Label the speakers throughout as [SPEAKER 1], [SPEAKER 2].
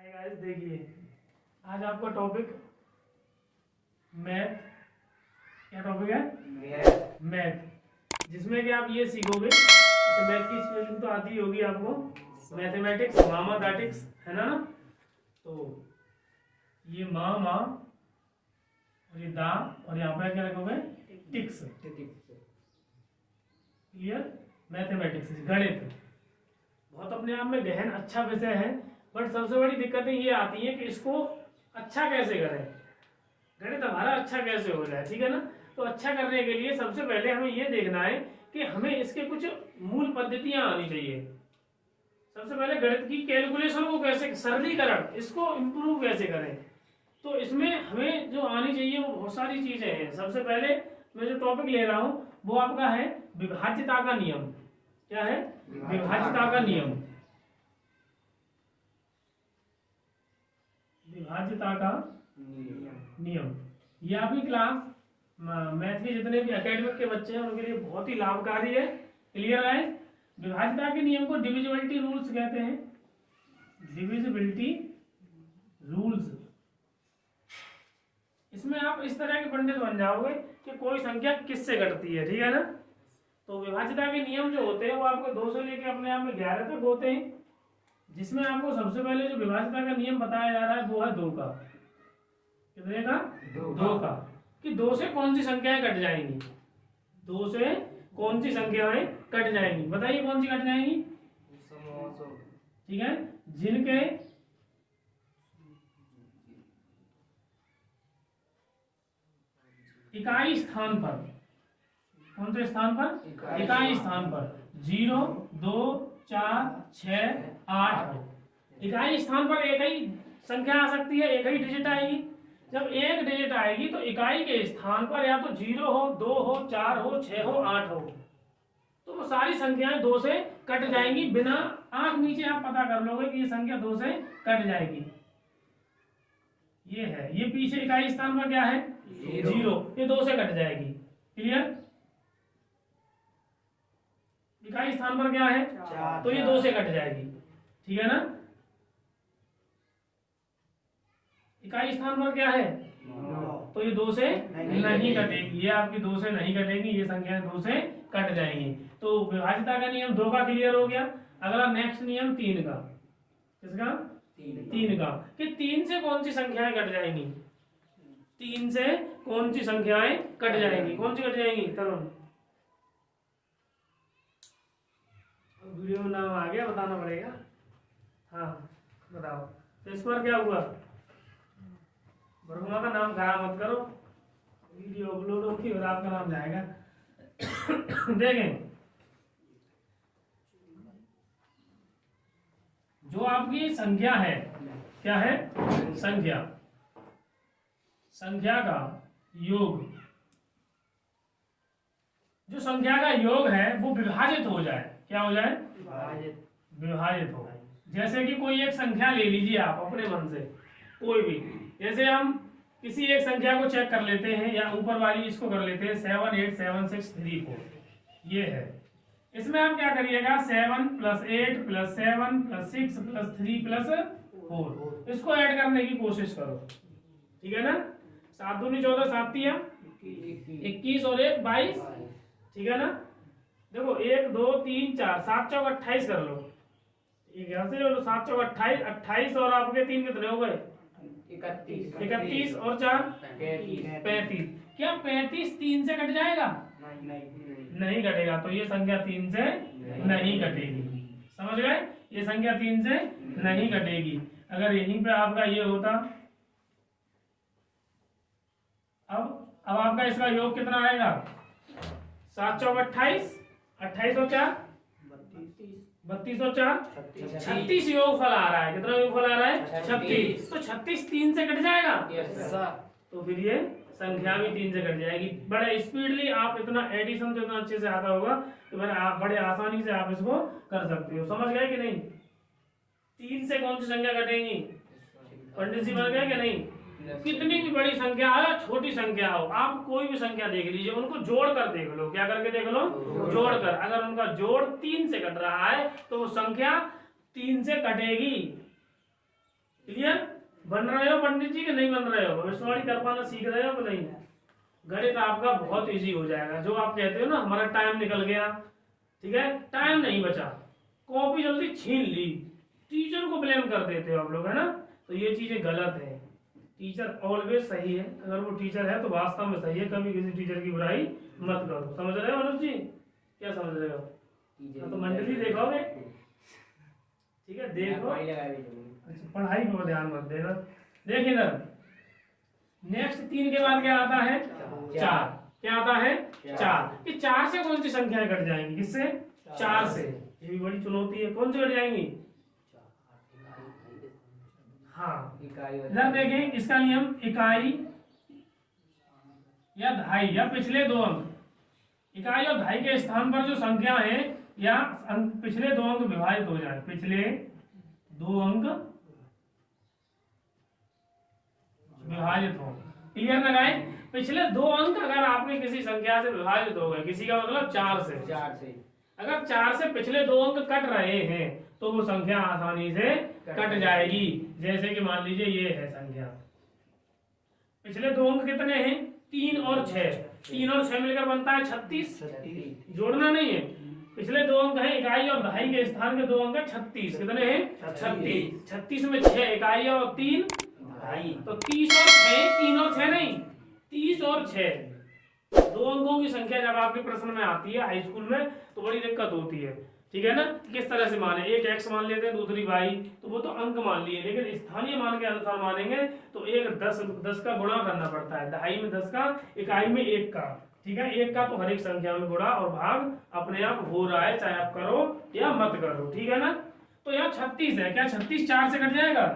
[SPEAKER 1] Hi guys, देखिए आज आपका टॉपिक मैथ। क्या टॉपिक है? मैथ, जिसमें कि आप ये सीखोगे तो मैथ की स्पेलिंग तो आती होगी आपको, मैथमेटिक्स, मैथमेटिक्स है ना। तो ये माँ और ये दा और यहाँ पे क्या रखोगे? टिक्स। क्लियर? मैथमेटिक्स, गणित बहुत अपने आप में गहन अच्छा विषय है, बट सबसे बड़ी दिक्कतें ये आती हैं कि इसको अच्छा कैसे करें, गणित हमारा अच्छा कैसे हो जाए। ठीक है ना। तो अच्छा करने के लिए सबसे पहले हमें ये देखना है कि हमें इसके कुछ मूल पद्धतियां आनी चाहिए। सबसे पहले गणित की कैलकुलेशन को कैसे, सरलीकरण, इसको इम्प्रूव कैसे करें। तो इसमें हमें जो आनी चाहिए वो बहुत सारी चीजें हैं। सबसे पहले मैं जो टॉपिक ले रहा हूं वो आपका है विभाज्यता का नियम। क्या है? विभाज्यता का नियम। विभाज्यता का नियम ये आपकी क्लास मैथ के जितने भी एकेडमिक के बच्चे हैं उनके लिए बहुत ही लाभकारी है। क्लियर है? विभाज्यता के नियम को डिविजिबिलिटी रूल्स कहते हैं। Divisibility rules. इसमें आप इस तरह के पंडित बन जाओगे कि कोई संख्या किससे घटती है। ठीक है ना। तो विभाज्यता के नियम जो होते हैं वो आपको 2 से लेकर अपने आप में 11 तक होते हैं, जिसमें आपको सबसे पहले जो विभाज्यता का नियम बताया जा रहा है वो है 2 का। कितने का? 2 का। कि 2 से कौन सी संख्याएं कट जाएंगी? 2 से कौन सी संख्याएं कट जाएंगी? बताइए कौन सी कट जाएंगी? ठीक है। जिनके इकाई स्थान पर, कौन से स्थान पर? इकाई स्थान पर 0, 2, 4, 6, 8 हो। इकाई स्थान पर एक ही संख्या आ सकती है, एक ही डिजिट आएगी। जब एक डिजिट आएगी तो इकाई के स्थान पर या तो 0 हो, 2 हो, 4 हो, 6 हो, 8 हो, तो वो सारी संख्याएं 2 से कट जाएंगी। बिना आंख नीचे आप पता कर लोगे कि ये संख्या 2 से कट जाएगी। ये है, ये पीछे इकाई स्थान पर क्या है? 0। ये 2 से कट जाएगी। क्लियर? इकाई स्थान पर क्या है? 4। तो ये 2 से कट जाएगी। ठीक है ना। इकाई स्थान पर क्या है? 9। तो ये 2 से नहीं कटेगी। ये आपकी 2 से नहीं कटेगी, ये संख्याएं 2 से कट जाएंगी। तो विभाज्यता का नियम 2 का क्लियर हो गया। अगला नेक्स्ट नियम 3 का। किसका? 3 का। कि 3 से कौन सी संख्याएं कट जाएंगी? 3 से कौन सी संख्याएं कट जाएंगी? कौन सी कट जाएंगी तरुण? वीडियो में नाम आ गया, बताना पड़ेगा। हाँ बताओ। तो इस पर क्या हुआ? ब्रह्मा का नाम खराब मत करो, वीडियो अपलोड होगी और आपका नाम जाएगा। देखें, जो आपकी संख्या है, क्या है? संख्या, संख्या का योग, जो संख्या का योग है वो विभाजित हो जाए। क्या हो जाए? विभाजित हो। जैसे कि कोई एक संख्या ले लीजिए आप अपने मन से, कोई भी। जैसे हम किसी एक संख्या को चेक कर लेते हैं, या ऊपर वाली इसको कर लेते हैं 7 8 7 6 3 4। ये है। इसमें आप क्या करिएगा? 7 + 8 + 7 + 6 + 3 + 4, इसको ऐड करने की कोशिश करो। ठीक है ना। 7 दूनी 14, 7 तिया 21 और 1 22। ठीक है ना। देखो 1 2 3 4, 7 चौक 28 कर लो। यहाँ से 7 चौक 28, 28 और आपके 3 कितने हो गए? 31 और 4 35। क्या 35 3 से कट जाएगा? नहीं कटेगा। तो ये संख्या 3 से नहीं कटेगी। समझ गए? ये संख्या 3 से नहीं कटेगी। अगर यहीं पे आपका ये होता, अब आपका इसका योग कितना आएगा? 7 चौक 28, 28 और 4 32 और 4 36 योगफल आ रहा है। कितना योगफल आ रहा है? 36। तो 36 3 से कट जाएगा। तो फिर ये संख्या भी 3 से कट जाएगी। बड़े स्पीडली आप इतना एडिशन तो इतना अच्छे से आता होगा कि मैंने आप बड़े आसानी से आप इसको कर सकते हो। समझ गए कि नहीं? 3 से कौन सी संख्या कटेंगी? पंडित जी बन गए कि नहीं? कितनी भी बड़ी संख्या हो या छोटी संख्या हो, आप कोई भी संख्या देख लीजिए, उनको जोड़ कर देख लो। क्या करके देख लो? जोड़ कर। अगर उनका जोड़ 3 से कट रहा है तो वो संख्या 3 से कटेगी। क्लियर? बन रहे हो पंडित जी कि नहीं बन रहे हो? भविष्यवाणी कर पाना सीख रहे हो कि नहीं? गणित आपका बहुत इजी हो जाएगा। जो आप कहते हो ना हमारा टाइम निकल गया, ठीक है, टाइम नहीं बचा, कॉपी जल्दी छीन ली, टीचर को ब्लेम कर देते हो आप लोग, है ना? तो ये चीजें गलत है। टीचर ऑलवेज सही है, अगर वो टीचर है तो वास्तव में सही है। कभी किसी टीचर की बुराई मत करो। समझ रहे हो अनुज जी? क्या समझ रहे हो? तो मंडली देखोगे, ठीक है, देखो। अच्छा, पढ़ाई पर ध्यान मत देना। देख इधर, नेक्स्ट 3 के बाद क्या आता है? 4। क्या आता है? 4। ये 4 से कौन सी संख्याएं कट जाएंगी? किससे? 4 से। ये भी बड़ी चुनौती है, कौन सी कट जाएंगी? हाँ, इधर देखें, इसका नियम इकाई या दहाई या पिछले 2 अंक, इकाई और दहाई के स्थान पर जो संख्या है या पिछले 2 अंक विभाजित हो जाए, पिछले 2 अंक विभाजित हो। क्लियर लगाए? पिछले 2 अंक अगर आपके किसी संख्या से विभाजित हो गए, किसी का मतलब 4 से, अगर 4 से पिछले 2 अंक कट रहे हैं तो वो संख्या आसानी से कट जाएगी। जैसे कि मान लीजिए ये है संख्या, पिछले 2 अंक कितने हैं? 3 और 6। 3 और 6 मिलकर बनता है 36। जोड़ना नहीं है। पिछले 2 अंक है इकाई और दहाई के स्थान के 2 अंक है 36। कितने हैं? 36। 36 में 6 इकाई और 3 दहाई, तो 30 और 6, 3 और 6 नहीं, 30 और 6 2 अंकों की संख्या जब आपके प्रश्न में आती है हाई स्कूल में तो बड़ी दिक्कत होती है। ठीक है ना? किस तरह से माने? एक x मान लेते हैं, दूसरी y, तो वो तो अंक मान लिए, लेकिन स्थानीय मान के अनुसार मानेंगे तो एक 10 का गुणा करना पड़ता है। दहाई में 10 का, इकाई में 1 का, ठीक है, 1 का तो हर एक संख्या में गुणा और भाग अपने आप हो रहा है, चाहे आप करो या मत करो। ठीक है ना? तो यहाँ 36 है, क्या 36 4 से कट जाएगा?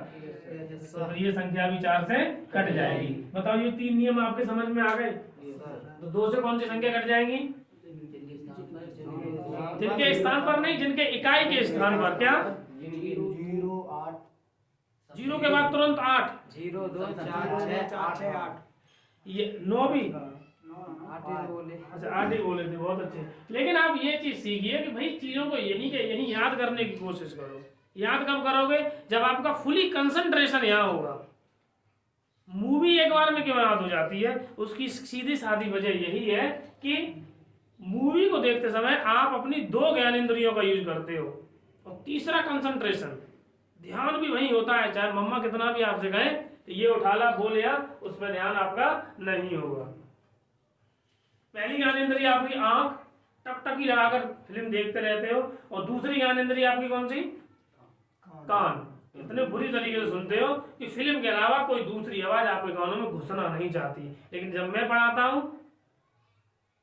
[SPEAKER 1] तो ये संख्या भी 4 से कट जाएगी। बताओ, ये 3 नियम आपके समझ में आ गए? तो 2 से कौन सी संख्या कट जाएंगी? जिनके स्थान पर नहीं, जिनके इकाई के स्थान पर। क्या?
[SPEAKER 2] 0 8,
[SPEAKER 1] 0 के बाद तुरंत 8,
[SPEAKER 2] 0 2 4 6 8 8,
[SPEAKER 1] ये 9 भी।
[SPEAKER 2] 8 बोले।
[SPEAKER 1] अच्छा, 8 ही बोले थे, बहुत अच्छे। लेकिन आप ये चीज सीखिए कि भाई चीजों को यही के यही याद करने की कोशिश करो। याद कब करोगे? जब आपका फुली कंसंट्रेशन यहाँ होगा। मूवी एक बार में क्यों याद हो जाती है? उसकी सीधी सादी वजह यही है कि मूवी को देखते समय आप अपनी 2 ज्ञानेंद्रियों का यूज करते हो, और तीसरा कंसंट्रेशन, ध्यान भी वही होता है। चाहे मम्मा कितना भी आपसे कहे तो ये उठा ला बोल या, उस पर ध्यान आपका नहीं होगा। पहली ज्ञानेंद्रिय आपकी आंख, टकटकी लगाकर फिल्म देखते रहते हो, और दूसरी ज्ञानेंद्रिय आपकी कौन सी? कान। इतने बुरी तरीके से सुनते हो कि फिल्म के अलावा कोई दूसरी आवाज आपके कानों में घुसना नहीं चाहती। लेकिन जब मैं पढ़ाता हूं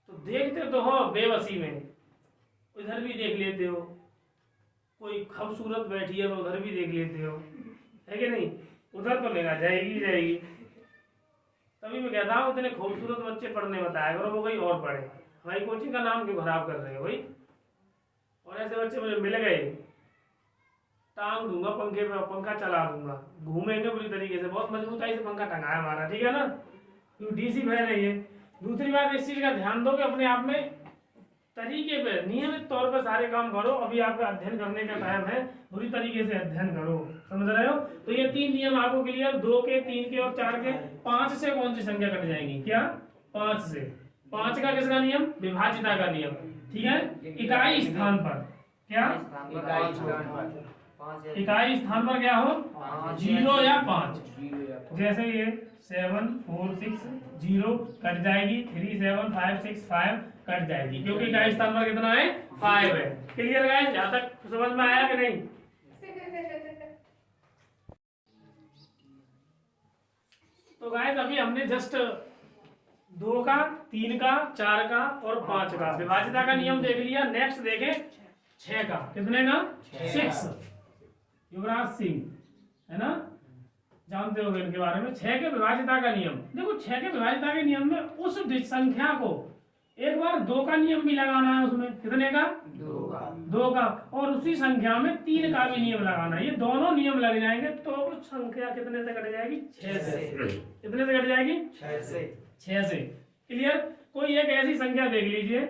[SPEAKER 1] तो देखते तो हो बेबसी में, उधर भी देख लेते हो, कोई खूबसूरत बैठी है तो उधर भी देख लेते हो, है कि नहीं? उधर तो लेगा जाएगी जाएगी। तभी मैं कहता हूँ इतने खूबसूरत बच्चे पढ़ने बताया करो, वो कोई और पढ़े। हमारी कोचिंग का नाम क्यों खराब कर रहे हो भाई? और ऐसे बच्चे मुझे मिल गए, टांग दूंगा पंखे पे, पंखा चला दूंगा, घूमेंगे बुरी तरीके से। बहुत मजबूताई से पंखा टंगा है हमारा, ठीक है ना? क्यों डीसी भय नहीं है। दूसरी बात, इस चीज का ध्यान दो कि अपने आप में तरीके पे नियमित तौर पर सारे काम करो। अभी आपका अध्ययन करने का टाइम है, बुरी तरीके से अध्ययन करो। समझ रहे हो? तो ये 3 नियम आपको क्लियर? 2 के, 3 के और 4 के। 5 से कौन सी संख्या कट जाएंगी? क्या? 5 से। 5 का किसका नियम? विभाजिता का नियम। ठीक है? इकाई स्थान पर। क्या? इकाई स्थान पर क्या हो? 0 या 5। जैसे ये 7 4 6 0 कट जाएगी, 3 7 5 6 5 कट जाएगी, क्योंकि इकाई स्थान पर कितना है? 5 है। Clear guys? जहां तक समझ में आया कि नहीं? तो गाइस अभी हमने जस्ट 2 का, 3 का, 4 का और 5 का विभाजिता का नियम देख लिया। नेक्स्ट देखें 6 का। कितने का? 6। युवराज सिंह, है ना? जानते हो इनके बारे में। 6 के विभाजिता का नियम देखो। 6 के विभाजिता के नियम में उस संख्या को एक बार 2 का नियम भी लगाना है उसमें। कितने का? 2 का। और उसी संख्या में 3 का भी नियम लगाना है। ये दोनों नियम लग जाएंगे तो संख्या कितने से कट जाएगी? 6 से। कितने से कट जाएगी? 6 से। क्लियर? कोई एक ऐसी संख्या देख लीजिए,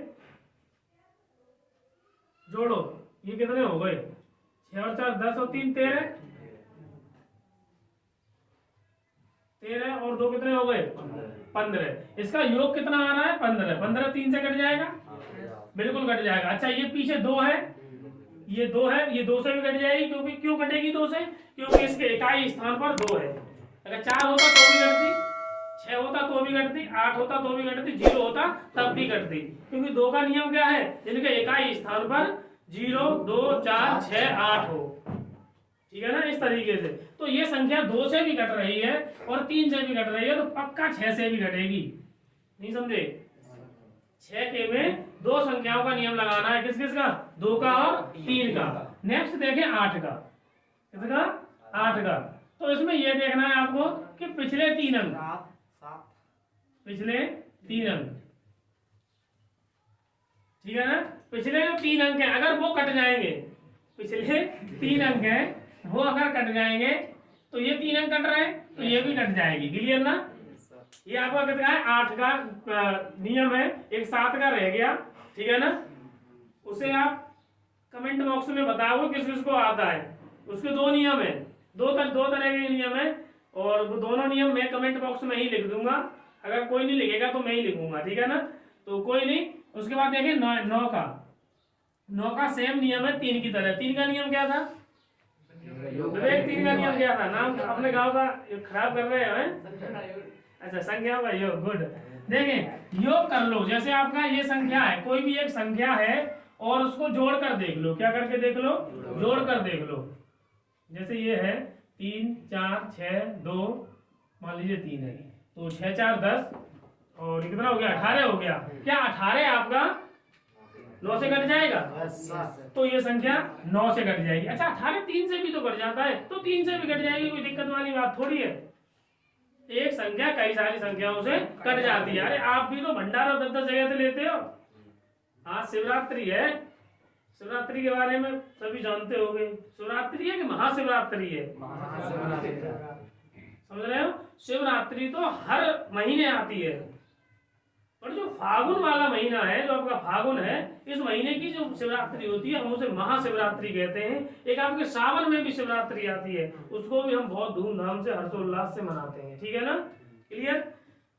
[SPEAKER 1] जोड़ो, ये कितने हो गए? 6 और 4 10 और 3 13, 13 और 2 कितने हो गए? 15। इसका योग कितना आ रहा है? 15। 15 3 से कट जाएगा, बिल्कुल कट जाएगा। अच्छा ये पीछे 2 है, ये 2 है, ये 2 से भी कट जाएगी, क्योंकि क्यों कटेगी 2 से? क्योंकि इसके इकाई स्थान पर 2 है। अगर 4 होता तो भी कटती, 6 होता तो भी कटती, 8 होता तो भी कटती, 0 होता तब भी कटती, क्योंकि 2 का नियम क्या है? जिनके इकाई स्थान पर 0, 2, 4, 6, 8 हो। ठीक है ना, इस तरीके से। तो ये संख्या 2 से भी कट रही है और 3 से भी कट रही है, तो पक्का 6 से भी कटेगी। नहीं समझे? 6 के में 2 संख्याओं का नियम लगाना है। किस किस का? 2 का और 3 का। नेक्स्ट देखें 8 का। किसका? 8 का। तो इसमें यह देखना है आपको कि पिछले 3 अंक, पिछले 3 अंक, ठीक है ना, पिछले जो 3 अंक हैं अगर वो कट जाएंगे, पिछले 3 अंक हैं वो अगर कट जाएंगे, तो ये 3 अंक कट रहे हैं तो ये भी कट जाएगी। क्लियर ना? ये आपका कितना है? 8 का नियम है। एक 7 का रह गया, ठीक है ना, उसे आप कमेंट बॉक्स में बताओ किस किस को आता है। उसके 2 नियम है, दो तरह के नियम है, और वो दोनों नियम मैं कमेंट बॉक्स में ही लिख दूंगा। अगर कोई नहीं लिखेगा तो मैं ही लिखूंगा, ठीक है ना, तो कोई नहीं। उसके बाद देखिए 9 का। 9 का सेम नियम है 3 की तरह। 3 का नियम क्या था? विवेक 3 का नियम क्या था? नाम अपने गांव का खराब कर रहे हैं। अच्छा, संख्या का योग, गुड। देखें योग कर लो। जैसे आपका ये संख्या है, कोई भी एक संख्या है और उसको जोड़ कर देख लो। क्या करके देख लो? जोड़ कर देख लो। जैसे ये है 3, 4, 6, 2, मान लीजिए 3 है, तो 6, 4, 10 और कितना हो गया? 18 हो गया। क्या 18 आपका 9 से कट जाएगा? तो ये संख्या 9 से कट जाएगी। अच्छा 18 3 से भी तो कट जाता है, तो 3 से भी कट जाएगी, कोई दिक्कत वाली बात थोड़ी है। एक संख्या कई सारी संख्याओं से कट जाती है। अरे आप भी तो भंडारा 10-10 जगह से लेते हो। आज शिवरात्रि है, शिवरात्रि के बारे में सभी जानते होंगे। शिवरात्रि है कि महाशिवरात्रि है? समझ रहे हो? शिवरात्रि तो हर महीने आती है, पर जो फागुन वाला महीना है, जो आपका फागुन है, इस महीने की जो शिवरात्रि होती है हम उसे महाशिवरात्रि कहते हैं। एक आपके सावन में भी शिवरात्रि आती है, उसको भी हम बहुत धूमधाम से हर्षोल्लास से मनाते हैं। ठीक है ना? क्लियर?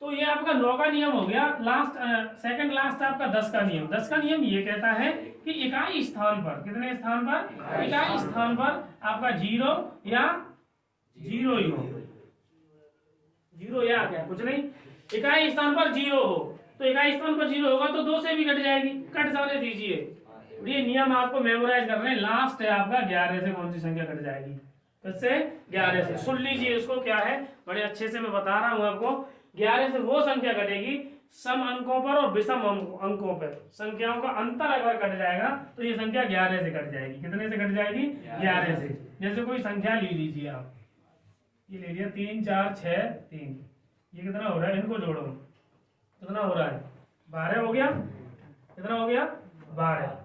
[SPEAKER 1] तो ये आपका 9 का नियम हो गया। लास्ट सेकंड लास्ट आपका 10 का नियम। 10 का नियम ये कहता है कि इकाई स्थान पर, कितने स्थान पर? इकाई स्थान पर आपका 0 या 0 ही हो, 0 या क्या कुछ नहीं, इकाई स्थान पर 0 हो, तो इकाई स्थान पर 0 होगा तो 2 से भी कट जाएगी। कट जाने दीजिए। ये नियम आपको मेमोराइज कर रहे हैं। लास्ट है आपका 11 से कौन सी संख्या कट जाएगी? किससे? 11 से। सुन लीजिए इसको, क्या है, बड़े अच्छे से मैं बता रहा हूं आपको। 11 से वो संख्या कटेगी सम अंकों पर और विषम अंकों पर। संख्याओं का अंतर अगर कट जाएगा तो ये संख्या 11 से कट जाएगी। कितने से कट जाएगी? 11 से। जैसे कोई संख्या ले लीजिए आप, ये ले लिया 3, 4, 6, 3, ये कितना हो रहा है? इनको जोड़ो, कितना हो रहा है? 12 हो गया। कितना हो गया? 12।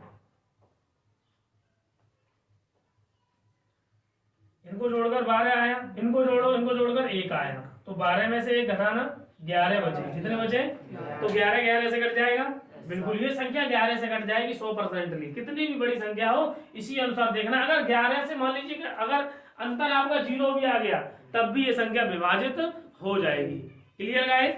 [SPEAKER 1] इनको जोड़कर 12 आया, इनको जोड़ो, इनको जोड़कर 1 आया, तो 12 में से 1 घटाना, 11 बचे। कितने बचे? तो 11 11 से कट जाएगा। बिल्कुल, ये संख्या 11 से कट जाएगी 100%। कितनी भी बड़ी संख्या हो इसी अनुसार देखना। अगर 11 से मान लीजिए अगर अंतर आपका 0 भी आ गया तब भी ये संख्या विभाजित हो जाएगी। Clear guys?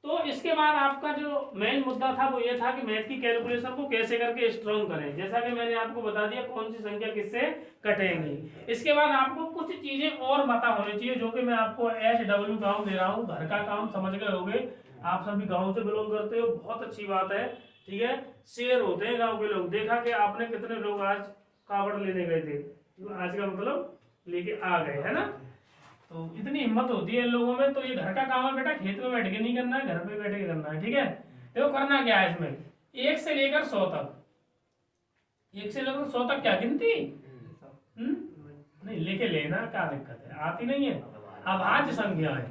[SPEAKER 1] तो इसके बाद आपका जो मेन मुद्दा था वो ये था कि मैथ की कैलकुलेशन को कैसे करके स्ट्रॉन्ग करें। जैसा कि मैंने आपको बता दिया कौन सी संख्या किससे कटेंगी। इसके बाद आपको कुछ चीजें और पता होनी चाहिए, जो कि मैं आपको HW काम दे रहा हूँ। घर का काम समझ गए होंगे, आप सभी गाँव से बिलोंग करते हो, बहुत अच्छी बात है। ठीक है, शेर होते हैं गाँव के लोग। देखा कि आपने कितने लोग आज कावड़ लेने गए थे, आज का मतलब लेके आ गए, है ना? तो इतनी हिम्मत होती है इन लोगों में। तो ये घर का काम है बेटा, खेत में बैठ के नहीं करना है, घर पे बैठ के करना है। ठीक है? देखो करना क्या है इसमें, 1 से लेकर 100 तक। 1 से लेकर 100 तक क्या गिनती? नहीं, लेके लेना, क्या दिक्कत है? आती नहीं है? अभाज्य संख्याएं।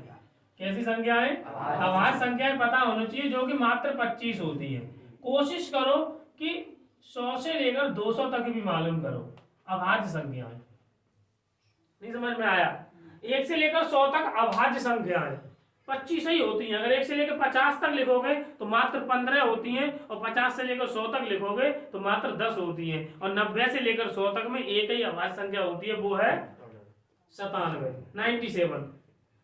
[SPEAKER 1] कैसी संख्याएं? अभाज्य संख्याएं पता होनी चाहिए, जो कि मात्र 25 होती है। कोशिश करो कि 100 से लेकर 200 तक भी मालूम करो। अभाज्य संख्याएं, नहीं समझ में आया? 1 से लेकर 100 तक अभाज्य संख्याएं 25 ही होती हैं। अगर 1 से लेकर 50 तक लिखोगे तो मात्र 15 होती हैं, और 50 से लेकर 100 तक लिखोगे तो मात्र 10 होती हैं, और 90 से लेकर 100 तक में एक ही अभाज्य संख्या होती है, वो है 97, 97।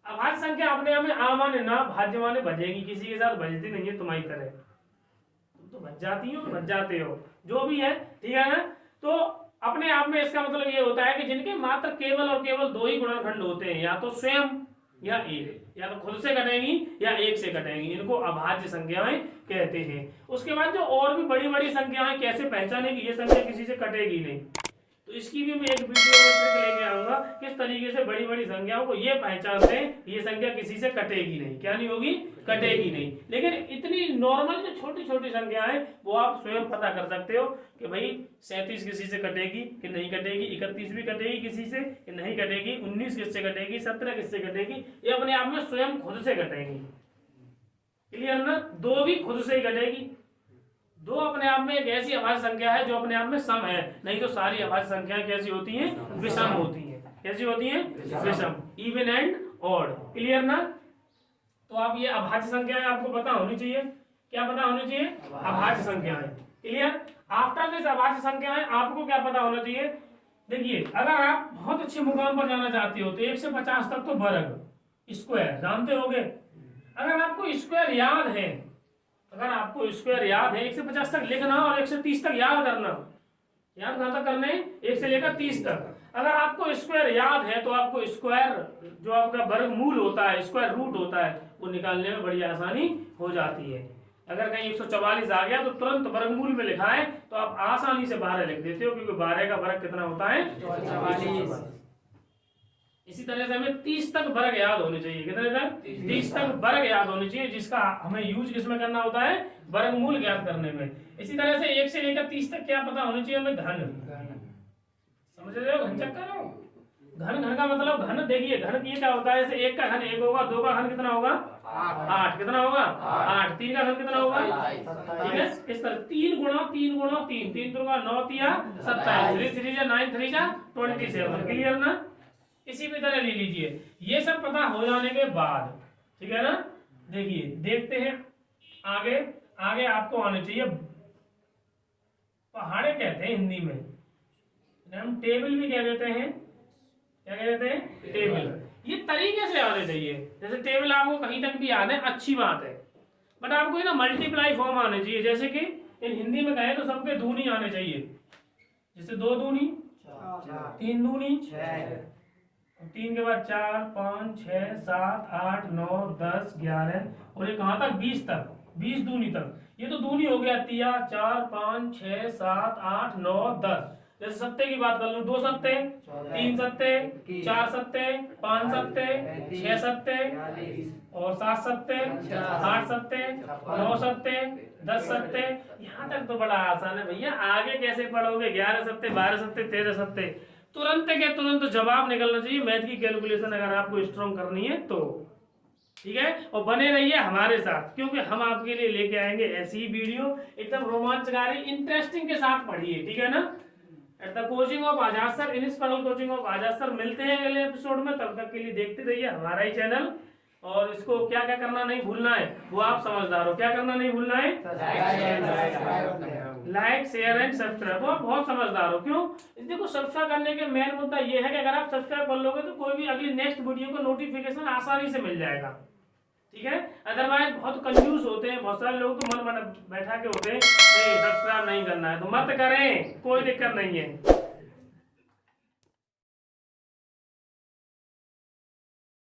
[SPEAKER 1] अभाज्य संख्या अपने आप में आ माने ना, भाज्य माने बजेगी, किसी के साथ बजती नहीं है तुम्हारी तरह, तुम तो बच जाती हो, बच जाते हो, जो भी है, ठीक है ना। तो अपने आप में इसका मतलब ये होता है कि जिनके मात्र केवल और केवल दो ही गुणनखंड होते हैं, या तो स्वयं या एक, या तो खुद से कटेंगी या एक से कटेंगी, इनको अभाज्य संख्याएं कहते हैं। उसके बाद जो और भी बड़ी बड़ी संख्याएं कैसे पहचाने की ये संख्या किसी से कटेगी नहीं, तो इसकी भी मैं एक वीडियो में ट्रिक लेके आऊंगा, किस तरीके से बड़ी बड़ी संख्याओं को ये पहचानते हैं ये संख्या किसी से कटेगी नहीं, क्या नहीं होगी, कटेगी नहीं। लेकिन इतनी नॉर्मल जो छोटी छोटी संख्या है वो आप स्वयं पता कर सकते हो कि भाई 37 किसी से कटेगी कि नहीं कटेगी, 31 भी कटेगी किसी से कि नहीं कटेगी, 19 किससे कटेगी, 17 किससे कटेगी, ये अपने आप में स्वयं खुद से कटेगी। क्लियर ना, दो भी खुद से ही कटेगी। दो अपने आप में एक ऐसी अभाज्य संख्या है जो अपने आप में सम है, नहीं तो सारी अभाज्य संख्याएं कैसी होती हैं, विषम होती हैं। कैसी होती हैं, विषम, इवन एंड ऑड। क्लियर ना। तो आप ये अभाज्य संख्याएं आपको पता होनी चाहिए, क्या पता होनी चाहिए, अभाज्य संख्याएं। क्लियर। आफ्टर दिस अभाज्य संख्याएं आपको क्या पता होना चाहिए, देखिए अगर आप बहुत अच्छे मुकाम पर जाना चाहते हो तो 1 से 50 तक तो वर्ग, स्क्वायर जानते होगे। अगर आपको स्क्वायर याद है, अगर आपको स्क्वायर याद है 1 से 50 तक लिखना और 1 से 30 तक याद करना, याद कहां तक करने, 1 से लेकर 30 तक। अगर आपको स्क्वायर याद है तो आपको स्क्वायर जो आपका वर्गमूल होता है, स्क्वायर रूट होता है, वो निकालने में बड़ी आसानी हो जाती है। अगर कहीं 144 आ गया तो तुरंत वर्गमूल में लिखा है तो आप आसानी से 12 लिख देते हो, क्योंकि 12 का वर्ग कितना होता है, 144। इसी तरह से हमें 30 तक वर्ग याद होने चाहिए, कितने तक, 30 तक वर्ग याद होने चाहिए, जिसका हमें यूज किसमें करना होता है, वर्गमूल ज्ञात करने में। इसी तरह से 1 से लेकर 30 तक क्या पता होना चाहिए हमें, घन। समझ रहे हो, घन चक्कर हो, घन, घन का मतलब घन, देखिए घन ये क्या होता है, जैसे 1 का घन 1 होगा, 2 का घन कितना होगा, 8, कितना होगा 8, 3 का घन कितना होगा, ठीक है। इस तरह 3 गुणा 3 गुणा 3, 3 दुर्गा 9 तिया 27, 3 जा 9 3 जा 27। क्लियर ना। इसी भी तरह ले लीजिए, ये सब पता हो जाने के बाद, ठीक है ना, देखिए देखते हैं आगे। आगे आपको आने चाहिए, पहाड़े कहते हैं हिंदी में, हम टेबल भी कह देते हैं, क्या कह देते हैं, टेबल। ये तरीके से आने चाहिए, जैसे टेबल आपको कहीं तक भी याद है अच्छी बात है, बट आपको ना मल्टीप्लाई फॉर्म आने चाहिए, जैसे कि इन हिंदी में कहें तो सबके दूनी आने चाहिए, जैसे 2 दूनी 3 दूनी 6, 3 के बाद 4 5 6 7 8 9 10 11 और ये कहाँ तक, 20 तक, 20 दूनी तक। ये तो दूनी हो गया, तिया 4 5 6 7 8 9 10। जैसे सत्ते की बात कर लूं, 2 सत्ते, 3 सत्ते, 4 सत्ते, 5 सत्ते, 6 सत्ते और 7 सत्ते, 8 सत्ते, 9 सत्ते, 10 सत्ते। यहाँ तक तो बड़ा आसान है भैया, आगे कैसे पढ़ोगे, 11 सत्ते, 12 सत्ते, 13 सत्ते, तुरंत के तुरंत जवाब निकलना चाहिए। मैथ की कैलकुलेशन अगर आपको स्ट्रॉन्ग करनी है तो, ठीक है। और बने रहिए हमारे साथ, क्योंकि हम आपके लिए लेके आएंगे ऐसी ही वीडियो एकदम रोमांचकारी इंटरेस्टिंग के साथ पढ़िए, ठीक है ना। At the coaching of Azad sir, inspirational coaching of Azad sir. मिलते हैं अगले एपिसोड में, तब तक के लिए देखते रहिए हमारा ही चैनल। और इसको क्या क्या करना नहीं भूलना है, वो आप समझदार हो, क्या करना नहीं भूलना है, लाइक शेयर एंड सब्सक्राइब। वो आप बहुत समझदार हो, क्यों, देखो सब्सक्राइब करने के मेन मुद्दा ये है कि अगर आप सब्सक्राइब कर लोगे तो कोई भी अगली नेक्स्ट वीडियो का नोटिफिकेशन आसानी से मिल जाएगा, ठीक है। अदरवाइज बहुत कंफ्यूज होते हैं, बहुत सारे लोग तो मन बैठा के होते हैं नहीं सब्सक्राइब नहीं करना है, तो मत करें, कोई दिक्कत नहीं है।